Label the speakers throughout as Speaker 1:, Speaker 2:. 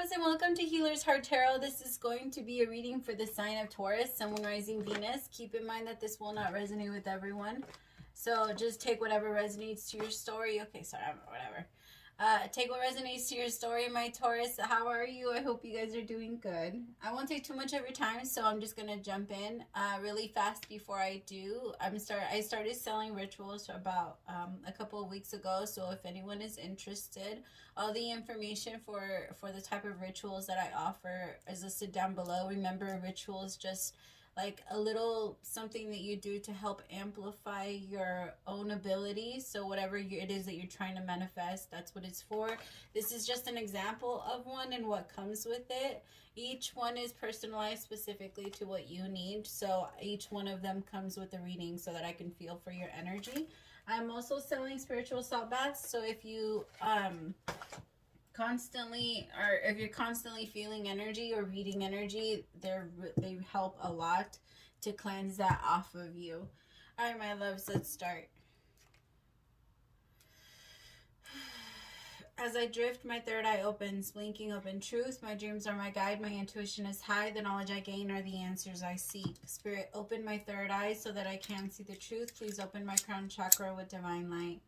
Speaker 1: loves, and welcome to Healer's Heart Tarot. This is going to be a reading for the sign of Taurus, Sun, Moon, Rising, Venus. Keep in mind that this will not resonate with everyone, so just take whatever resonates to your story. Okay, sorry, whatever. Take what resonates to your story, my Taurus. How are you? I hope you guys are doing good. I won't take too much of your time, so I'm just gonna jump in really fast. Before I do, I started selling rituals about a couple of weeks ago. So if anyone is interested, all the information for the type of rituals that I offer is listed down below. Remember, rituals just like a little something that you do to help amplify your own ability. So whatever it is that you're trying to manifest, that's what it's for. This is just an example of one and what comes with it. Each one is personalized specifically to what you need. So each one of them comes with a reading so that I can feel for your energy. I'm also selling spiritual salt baths. So if you if you're constantly feeling energy or reading energy, they help a lot to cleanse that off of you. All right, my loves, let's start. As I drift, my third eye opens, blinking open truth. My dreams are my guide. My intuition is high. The knowledge I gain are the answers I seek. Spirit, open my third eye so that I can see the truth. Please open my crown chakra with divine light.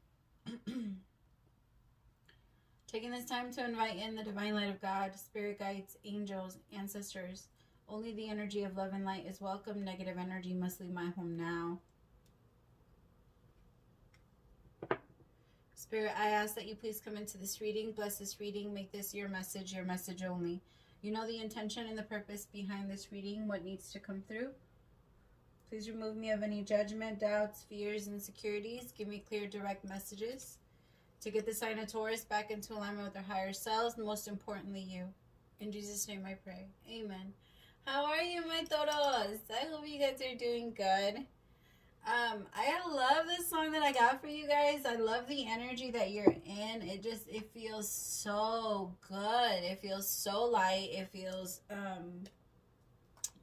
Speaker 1: Taking this time to invite in the divine light of God, spirit guides, angels, ancestors. Only the energy of love and light is welcome. Negative energy must leave my home now. Spirit, I ask that you please come into this reading. Bless this reading. Make this your message only. You know the intention and the purpose behind this reading, what needs to come through. Please remove me of any judgment, doubts, fears, insecurities. Give me clear, direct messages to get the sign of Taurus back into alignment with their higher selves, and most importantly, you. In Jesus' name I pray. Amen. How are you, my Toros? I hope you guys are doing good. I love this song that I got for you guys. I love the energy that you're in. It feels so good. It feels so light. It feels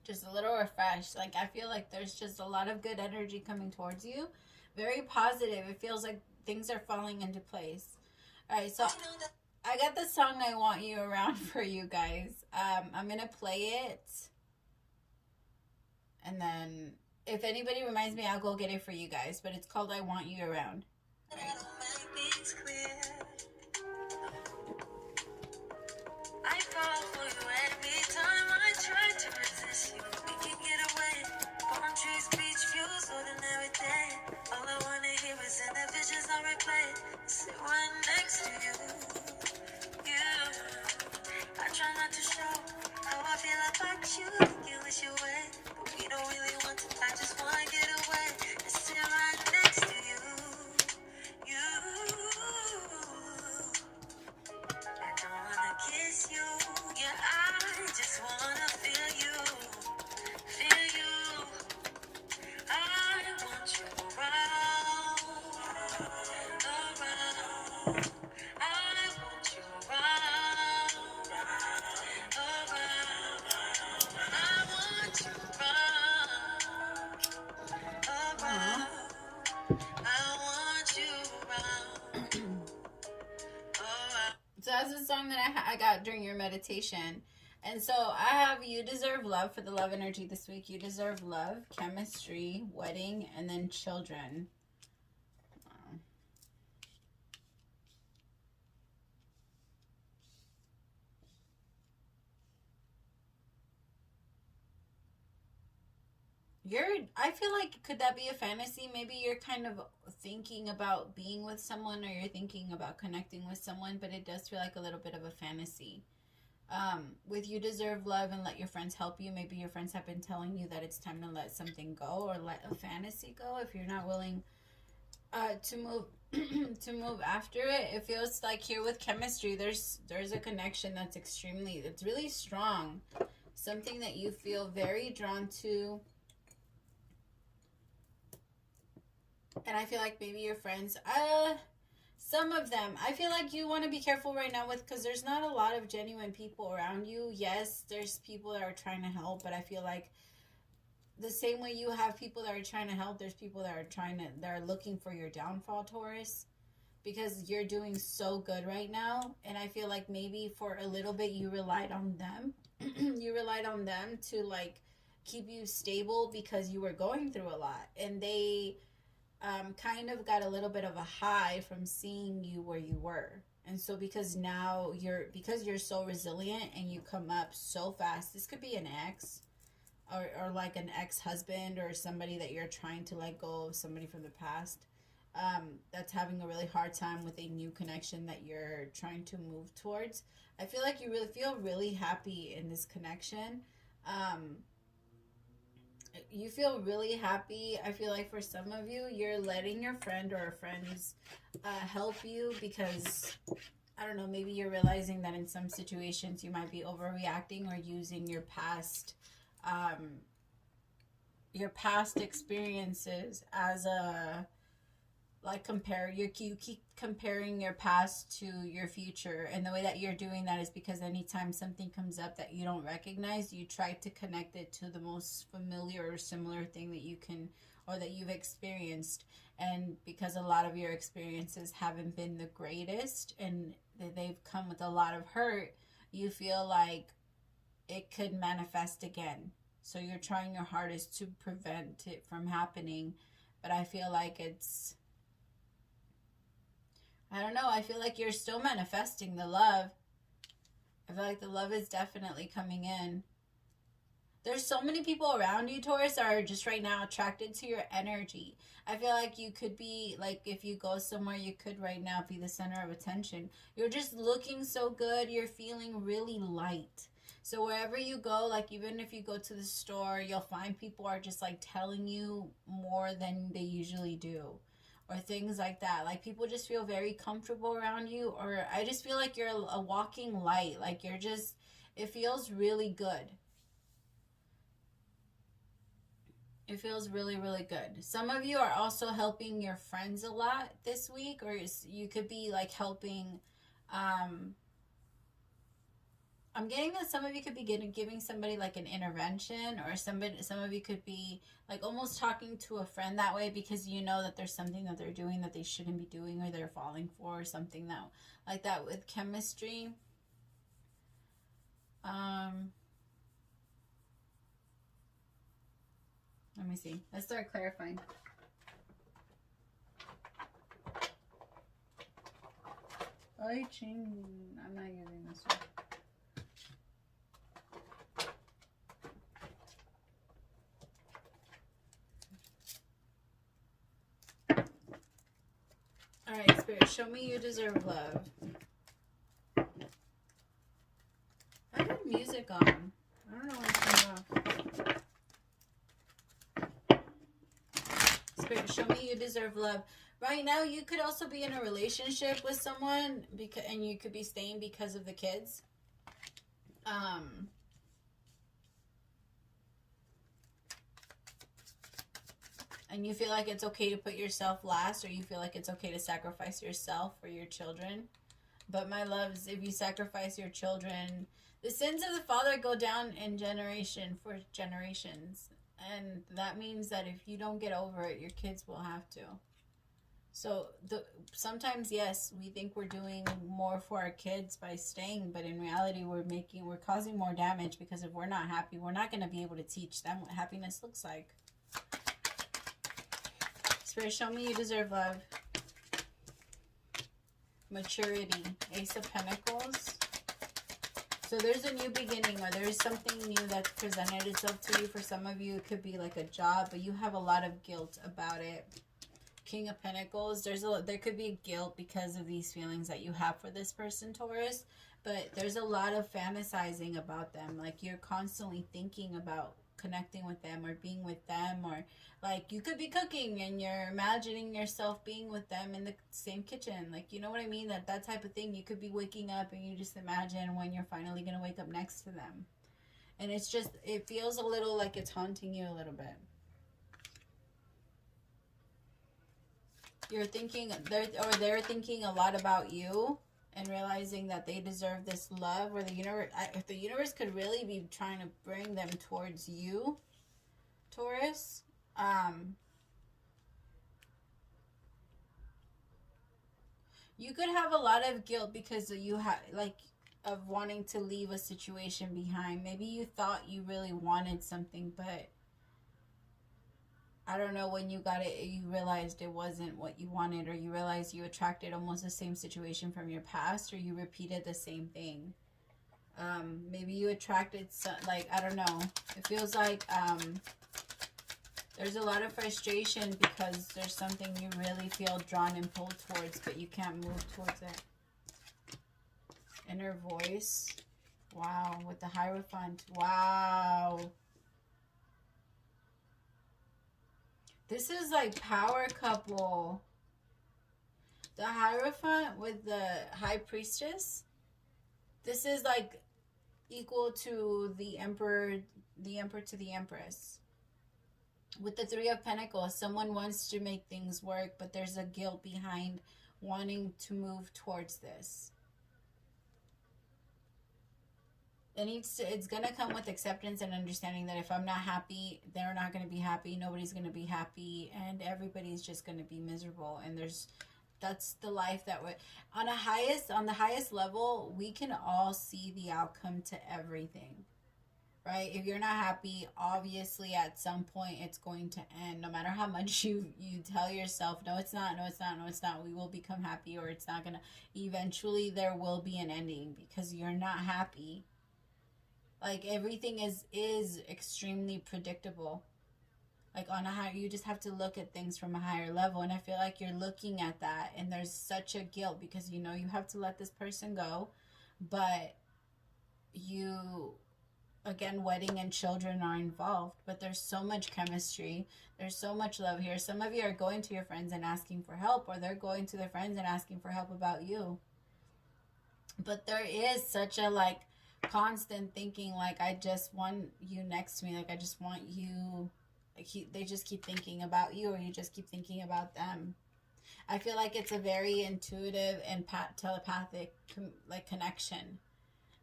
Speaker 1: just a little refreshed. Like, I feel like there's just a lot of good energy coming towards you. Very positive. It feels like things are falling into place. All right, so I got the song I Want You Around for you guys. I'm going to play it. And then if anybody reminds me, I'll go get it for you guys. But it's called I Want You Around. Right. I fall for you every time I try to resist you. We can get away. Palm trees, beach views, ordinary day. All I wanna hear is in the visions I replay. Sit right next to you. I try not to show how I feel about you. You wish you away, but we don't really want to. I just wanna get away and sit right next to you. I don't wanna kiss you. Yeah, I just wanna feel you. Feel you. I want you around. Around. I want you around. Around. I want you around. Around. I want you around. So that's a song that I got during your meditation. And so I have You Deserve Love for the love energy this week. You deserve love, chemistry, wedding, and then children. Wow. I feel like, could that be a fantasy? Maybe you're kind of thinking about being with someone, or you're thinking about connecting with someone, but it does feel like a little bit of a fantasy. With You Deserve Love and Let Your Friends Help You, maybe your friends have been telling you that it's time to let something go, or let a fantasy go if you're not willing to move to move after it. It feels like here with chemistry, there's a connection that's it's really strong, something that you feel very drawn to. And I feel like maybe your friends, some of them, I feel like you want to be careful right now because there's not a lot of genuine people around you. Yes, there's people that are trying to help, but I feel like the same way you have people that are trying to help, there's people that are looking for your downfall, Taurus. because you're doing so good right now. And I feel like maybe for a little bit you relied on them. You relied on them to like keep you stable because you were going through a lot. And they kind of got a little bit of a high from seeing you where you were. And so because now you're so resilient and you come up so fast, this could be an ex or like an ex-husband or somebody that you're trying to let go of, somebody from the past that's having a really hard time with a new connection that you're trying to move towards. I feel like you really feel really happy in this connection. You feel really happy. I feel like for some of you, you're letting your friend or friends help you because, I don't know, maybe you're realizing that in some situations you might be overreacting or using your past experiences as a, like, you keep comparing your past to your future. And the way that you're doing that is because anytime something comes up that you don't recognize, you try to connect it to the most familiar or similar thing that you can, or that you've experienced. And because a lot of your experiences haven't been the greatest and they've come with a lot of hurt, you feel like it could manifest again. So you're trying your hardest to prevent it from happening. But I feel like it's, I don't know, I feel like you're still manifesting the love. I feel like the love is definitely coming in. There's so many people around you, Taurus, that are just right now attracted to your energy. I feel like you could be, like, if you go somewhere, you could right now be the center of attention. You're just looking so good. You're feeling really light. So wherever you go, like even if you go to the store, you'll find people are just like telling you more than they usually do. Or things like that. Like people just feel very comfortable around you. Or I just feel like you're a walking light. Like you're just, it feels really good. It feels really, really good. Some of you are also helping your friends a lot this week. Or you could be like helping, I'm getting that some of you could be giving somebody like an intervention, or some of you could be like almost talking to a friend that way because you know that there's something that they're doing that they shouldn't be doing, or they're falling for, or something that like that with chemistry. Let me see. Let's start clarifying. I'm not using this one. Alright, Spirit, show me you deserve love. I got music on. I don't know why it's turned off. Spirit, show me you deserve love. Right now, you could also be in a relationship with someone, and you could be staying because of the kids. And you feel like it's okay to put yourself last, or you feel like it's okay to sacrifice yourself for your children. But my loves, if you sacrifice your children, the sins of the father go down in generation for generations. And that means that if you don't get over it, your kids will have to. So sometimes, yes, we think we're doing more for our kids by staying, but in reality, we're causing more damage, because if we're not happy, we're not going to be able to teach them what happiness looks like. Spirit, show me you deserve love. Maturity. Ace of Pentacles. So there's a new beginning, or there's something new that's presented itself to you. For some of you, it could be like a job, but you have a lot of guilt about it. King of Pentacles. There could be guilt because of these feelings that you have for this person, Taurus. But there's a lot of fantasizing about them. Like you're constantly thinking about connecting with them or being with them, or like you could be cooking and you're imagining yourself being with them in the same kitchen, like, you know what I mean, that type of thing. You could be waking up and you just imagine when you're finally going to wake up next to them, and it's just, it feels a little like it's haunting you a little bit. You're thinking, they're thinking a lot about you and realizing that they deserve this love, or the universe, if the universe could really be trying to bring them towards you, Taurus. You could have a lot of guilt because you have, like, of wanting to leave a situation behind. Maybe you thought you really wanted something, but I don't know, when you got it, you realized it wasn't what you wanted, or you realized you attracted almost the same situation from your past, or you repeated the same thing. Maybe you attracted like, I don't know. It feels like there's a lot of frustration because there's something you really feel drawn and pulled towards, but you can't move towards it. Inner voice. Wow, with the Hierophant. Wow. This is like power couple. The Hierophant with the High Priestess. This is like equal to the Emperor to the Empress. With the Three of Pentacles, someone wants to make things work, but there's a guilt behind wanting to move towards this. It's going to come with acceptance and understanding that if I'm not happy, they're not going to be happy, nobody's going to be happy, and everybody's just going to be miserable. And that's the life that we're on the highest level. We can all see the outcome to everything, right? If you're not happy, obviously at some point it's going to end. No matter how much you tell yourself, no it's not, no it's not, no it's not, we will become happy, or it's not gonna, eventually there will be an ending because you're not happy. Like, everything is extremely predictable. Like, on a higher, you just have to look at things from a higher level. And I feel like you're looking at that, and there's such a guilt because you know you have to let this person go. But you, again, wedding and children are involved. But there's so much chemistry. There's so much love here. Some of you are going to your friends and asking for help, or they're going to their friends and asking for help about you. But there is such a, like, constant thinking, like, I just want you next to me, like, I just want you, like, they just keep thinking about you, or you just keep thinking about them. I feel like it's a very intuitive and telepathic like connection.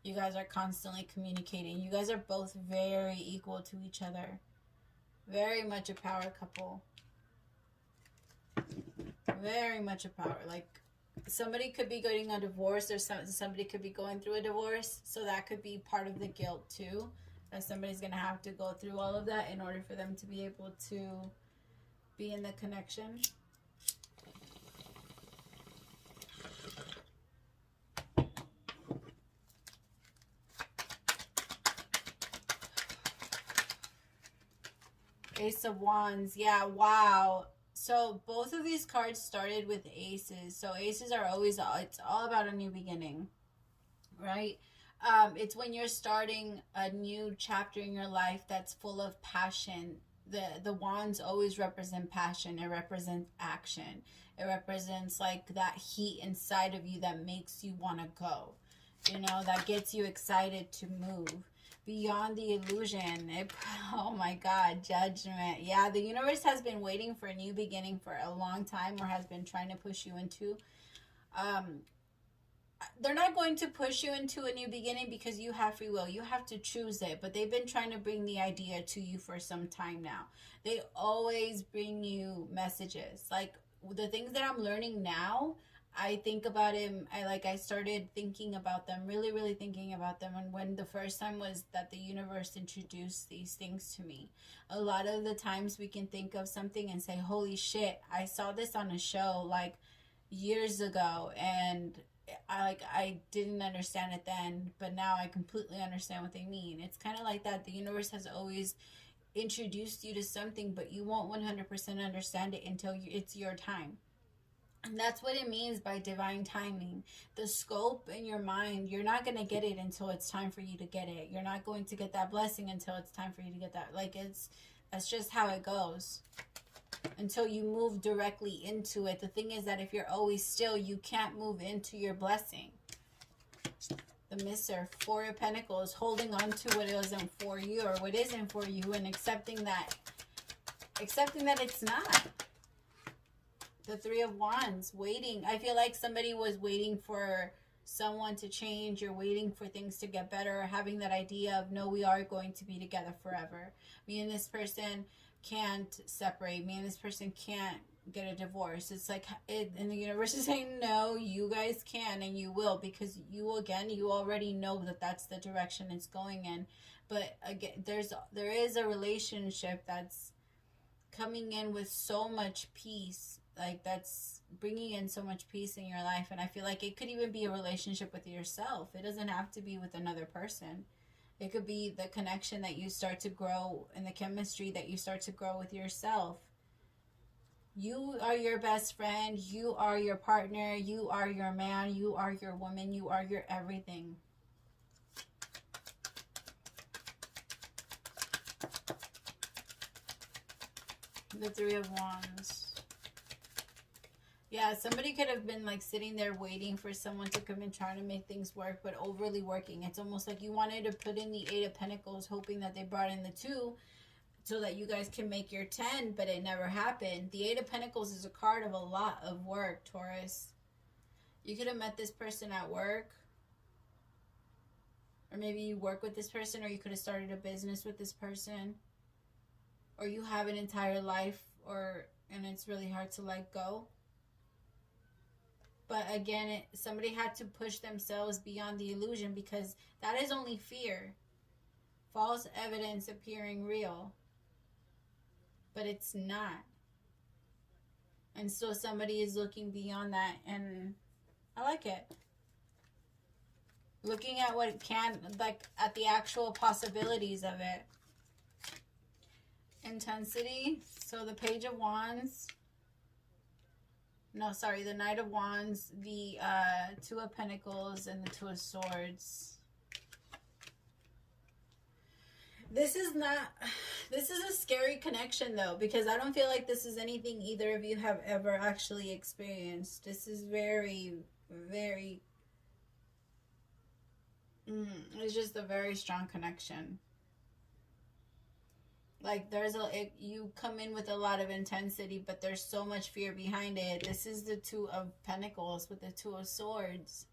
Speaker 1: You guys are constantly communicating. You guys are both very equal to each other. Very much a power couple. Very much a power, like, somebody could be getting a divorce, or somebody could be going through a divorce, so that could be part of the guilt too, that somebody's going to have to go through all of that in order for them to be able to be in the connection. Ace of Wands. Yeah, wow. So both of these cards started with aces. So aces are always, it's all about a new beginning, right? It's when you're starting a new chapter in your life that's full of passion. The wands always represent passion. It represents action. It represents, like, that heat inside of you that makes you want to go, you know, that gets you excited to move beyond the illusion. Oh my God, Judgment. Yeah, the universe has been waiting for a new beginning for a long time, or has been trying to push you into. They're not going to push you into a new beginning because you have free will. You have to choose it. But they've been trying to bring the idea to you for some time now. They always bring you messages. Like, the things that I'm learning now, I think about him. I started thinking about them, really thinking about them. And when the first time was that the universe introduced these things to me, a lot of the times we can think of something and say, holy shit, I saw this on a show like years ago, and I didn't understand it then, but now I completely understand what they mean. It's kind of like that. The universe has always introduced you to something, but you won't 100% understand it until it's your time. And that's what it means by divine timing. The scope in your mind, you're not going to get it until it's time for you to get it. You're not going to get that blessing until it's time for you to get that. Like, that's just how it goes. Until you move directly into it. The thing is that if you're always still, you can't move into your blessing. The Mister, Four of Pentacles, holding on to what isn't for you, or what isn't for you, and accepting that it's not. The Three of Wands, waiting. I feel like somebody was waiting for someone to change. You're waiting for things to get better, or having that idea of, no, we are going to be together forever. Me and this person can't separate. Me and this person can't get a divorce. It's like and the universe is saying no, you guys can and you will, because you already know that that's the direction it's going in. But again, there is a relationship that's coming in with so much peace, like that's bringing in so much peace in your life. And I feel like it could even be a relationship with yourself. It doesn't have to be with another person. It could be the connection that you start to grow and the chemistry that you start to grow with yourself. You are your best friend. You are your partner. You are your man. You are your woman. You are your everything. The Three of Wands. Yeah, somebody could have been like sitting there waiting for someone to come and try to make things work, but overly working. It's almost like you wanted to put in the Eight of Pentacles, hoping that they brought in the 2 so that you guys can make your 10, but it never happened. The Eight of Pentacles is a card of a lot of work, Taurus. You could have met this person at work, or maybe you work with this person, or you could have started a business with this person, or you have an entire life, and it's really hard to let go. But again, somebody had to push themselves beyond the illusion, because that is only fear. False evidence appearing real. But it's not. And so somebody is looking beyond that, and I like it. Looking at what it can, like at the actual possibilities of it. Intensity. So the Page of Wands. No, sorry, the Knight of Wands, the Two of Pentacles, and the Two of Swords. This is a scary connection, though, because I don't feel like this is anything either of you have ever actually experienced. This is very, very, it's just a very strong connection. Like you come in with a lot of intensity, but there's so much fear behind it. This is the Two of Pentacles with the Two of Swords.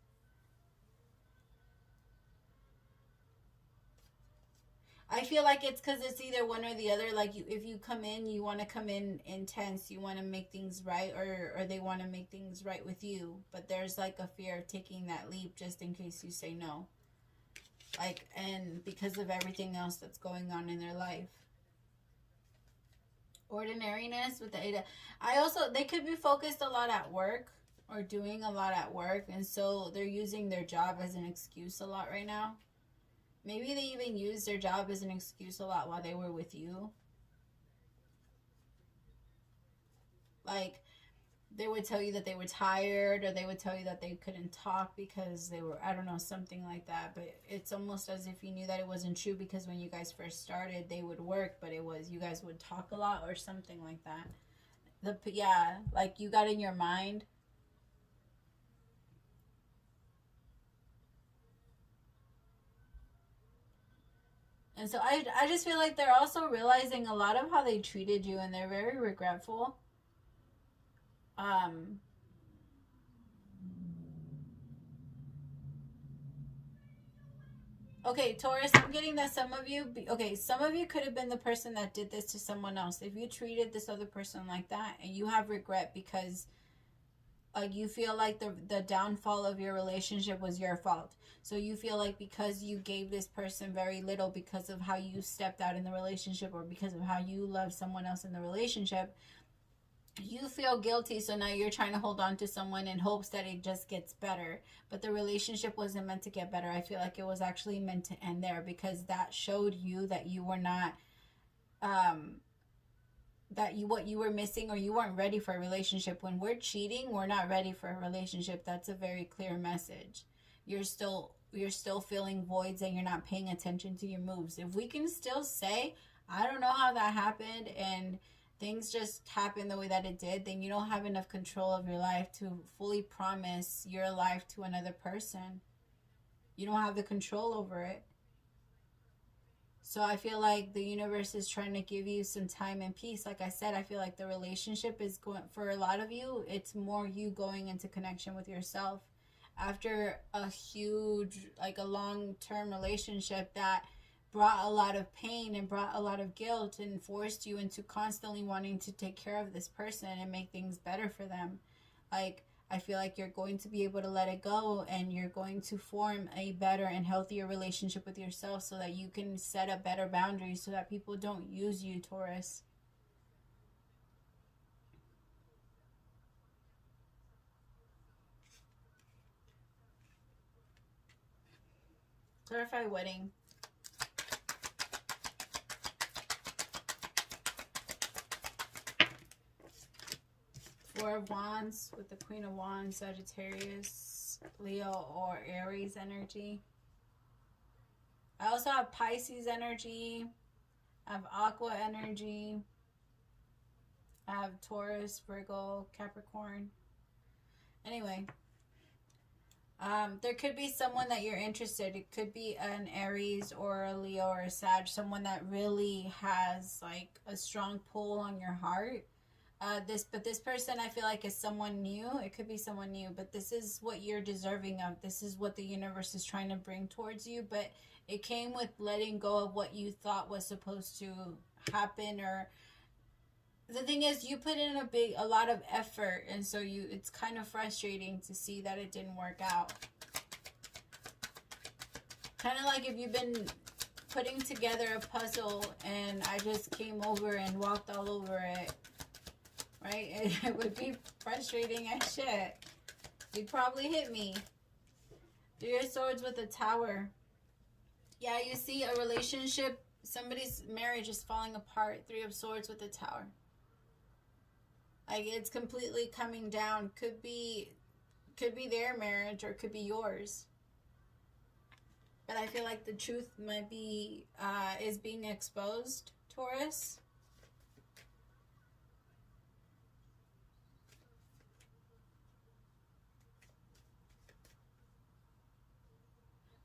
Speaker 1: I feel like it's because it's either one or the other. Like if you come in, you want to come in intense. You want to make things right, or they want to make things right with you. But there's like a fear of taking that leap just in case you say no. Like, and because of everything else that's going on in their life. Ordinariness with the Eight of... they could be focused a lot at work or doing a lot at work. And so they're using their job as an excuse a lot right now. Maybe they even used their job as an excuse a lot while they were with you. Like, they would tell you that they were tired, or they would tell you that they couldn't talk because they were, I don't know, something like that. But it's almost as if you knew that it wasn't true, because when you guys first started, they would work, but it was, you guys would talk a lot or something like that. Yeah, like you got in your mind. And so I just feel like they're also realizing a lot of how they treated you, and they're very regretful. Okay, Taurus, I'm getting that some of you could have been the person that did this to someone else. If you treated this other person like that, and you have regret because you feel like the downfall of your relationship was your fault. So you feel like because you gave this person very little because of how you stepped out in the relationship, or because of how you love someone else in the relationship, you feel guilty. So now you're trying to hold on to someone in hopes that it just gets better. But the relationship wasn't meant to get better. I feel like it was actually meant to end there, because that showed you that you were not... what you were missing, or you weren't ready for a relationship. When we're cheating, we're not ready for a relationship. That's a very clear message. You're still feeling voids, and you're not paying attention to your moves. If we can still say, I don't know how that happened, and things just happened the way that it did, then you don't have enough control of your life to fully promise your life to another person. You don't have the control over it. So I feel like the universe is trying to give you some time and peace. Like I said, I feel like the relationship is going, for a lot of you, it's more you going into connection with yourself. After a huge, like a long-term relationship that brought a lot of pain and brought a lot of guilt and forced you into constantly wanting to take care of this person and make things better for them. Like, I feel like you're going to be able to let it go, and you're going to form a better and healthier relationship with yourself so that you can set up better boundaries so that people don't use you, Taurus. Clarify wedding. Four of Wands with the Queen of Wands, Sagittarius, Leo, or Aries energy. I also have Pisces energy. I have Aqua energy. I have Taurus, Virgo, Capricorn. Anyway, there could be someone that you're interested. It could be an Aries or a Leo or a Sag, someone that really has like a strong pull on your heart. This person, I feel like, is someone new. It could be someone new, but this is what you're deserving of. This is what the universe is trying to bring towards you, but it came with letting go of what you thought was supposed to happen. Or the thing is, you put in a lot of effort, and so it's kind of frustrating to see that it didn't work out. Kind of like if you've been putting together a puzzle and I just came over and walked all over it. Right? It would be frustrating as shit. You'd probably hit me. Three of Swords with a Tower. Yeah, you see a relationship, somebody's marriage is falling apart. Three of Swords with a Tower. Like, it's completely coming down. Could be their marriage or could be yours. But I feel like the truth might be, is being exposed, Taurus.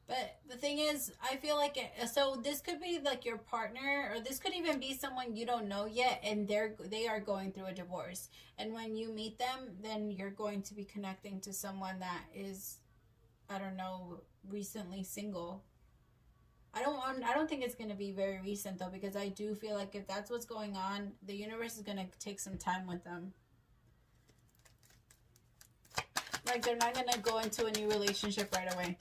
Speaker 1: But the thing is, I feel like so this could be like your partner, or this could even be someone you don't know yet, and they are going through a divorce. And when you meet them, then you're going to be connecting to someone that is, I don't know, recently single. I don't think it's going to be very recent though, because I do feel like if that's what's going on, the universe is going to take some time with them. Like, they're not going to go into a new relationship right away.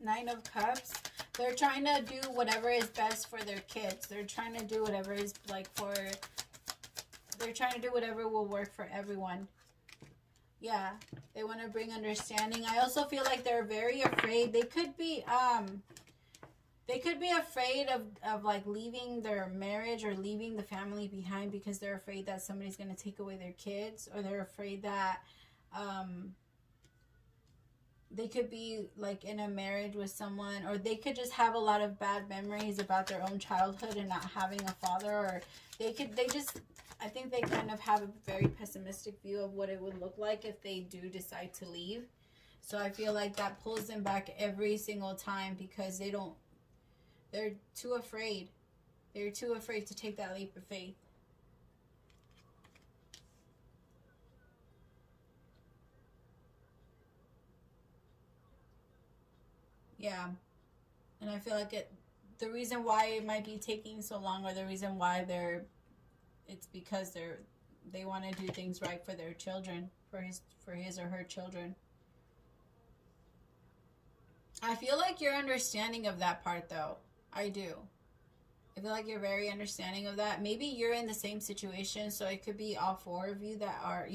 Speaker 1: Nine of Cups. They're trying to do whatever is best for their kids. They're trying to do whatever is they're trying to do whatever will work for everyone. Yeah, they want to bring understanding. I also feel like they're very afraid. They could be afraid of like leaving their marriage or leaving the family behind because they're afraid that somebody's going to take away their kids, or they're afraid that they could be like in a marriage with someone, or they could just have a lot of bad memories about their own childhood and not having a father, or I think they kind of have a very pessimistic view of what it would look like if they do decide to leave. So I feel like that pulls them back every single time because they're too afraid. They're too afraid to take that leap of faith. Yeah, and I feel like the reason why it might be taking so long, or the reason why it's because they want to do things right for their children, for his or her children. I feel like you're understanding of that part though. I do. I feel like you're very understanding of that. Maybe you're in the same situation, so it could be all four of you that are,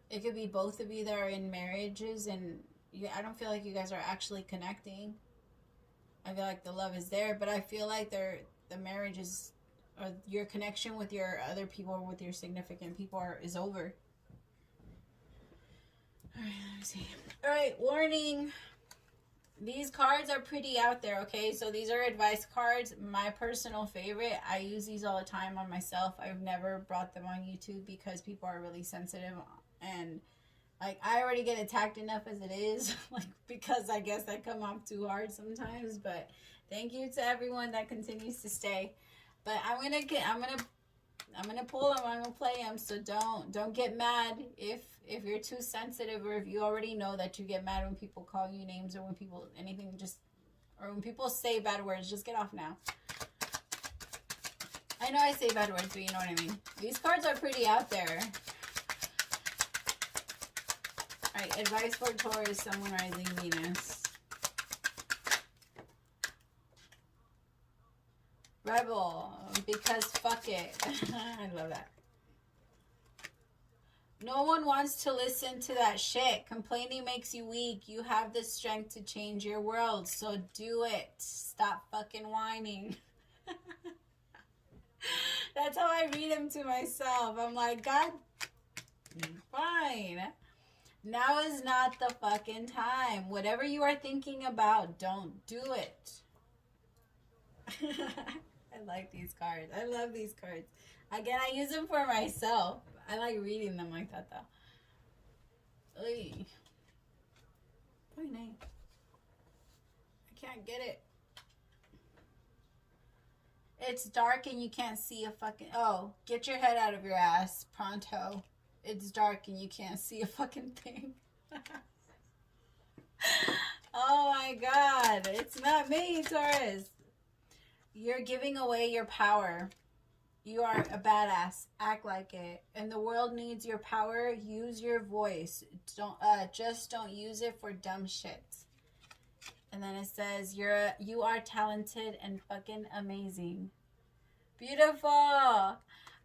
Speaker 1: it could be both of you that are in marriages, and I don't feel like you guys are actually connecting. I feel like the love is there, but I feel like the marriage is, or your connection with your other people, or with your significant people is over. All right, let me see. All right, warning. These cards are pretty out there, okay? So these are advice cards. My personal favorite. I use these all the time on myself. I've never brought them on YouTube because people are really sensitive, and like, I already get attacked enough as it is, like, because I guess I come off too hard sometimes. But thank you to everyone that continues to stay. But I'm gonna pull them. I'm gonna play them. So don't get mad if you're too sensitive, or if you already know that you get mad when people call you names, or when people anything. Just Or when people say bad words, just get off now. I know I say bad words, but you know what I mean. These cards are pretty out there. Alright, advice for Taurus, Sun, Moon, Rising, Venus. Rebel, because fuck it. I love that. No one wants to listen to that shit. Complaining makes you weak. You have the strength to change your world, so do it. Stop fucking whining. That's how I read them to myself. I'm like, God, fine. Now is not the fucking time. Whatever you are thinking about, don't do it. I like these cards. I love these cards. Again, I use them for myself. I like reading them like that, though. Oy. Oy, nay. I can't get it. It's dark and you can't see a fucking... Oh, get your head out of your ass. Pronto. It's dark and you can't see a fucking thing. Oh my God. It's not me, Taurus. You're giving away your power. You are a badass. Act like it. And the world needs your power. Use your voice. Just don't use it for dumb shit. And then it says, you are talented and fucking amazing. Beautiful. All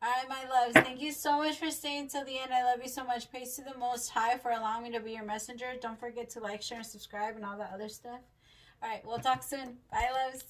Speaker 1: right, my loves. Thank you so much for staying till the end. I love you so much. Praise to the Most High for allowing me to be your messenger. Don't forget to like, share, and subscribe and all that other stuff. All right, we'll talk soon. Bye, loves.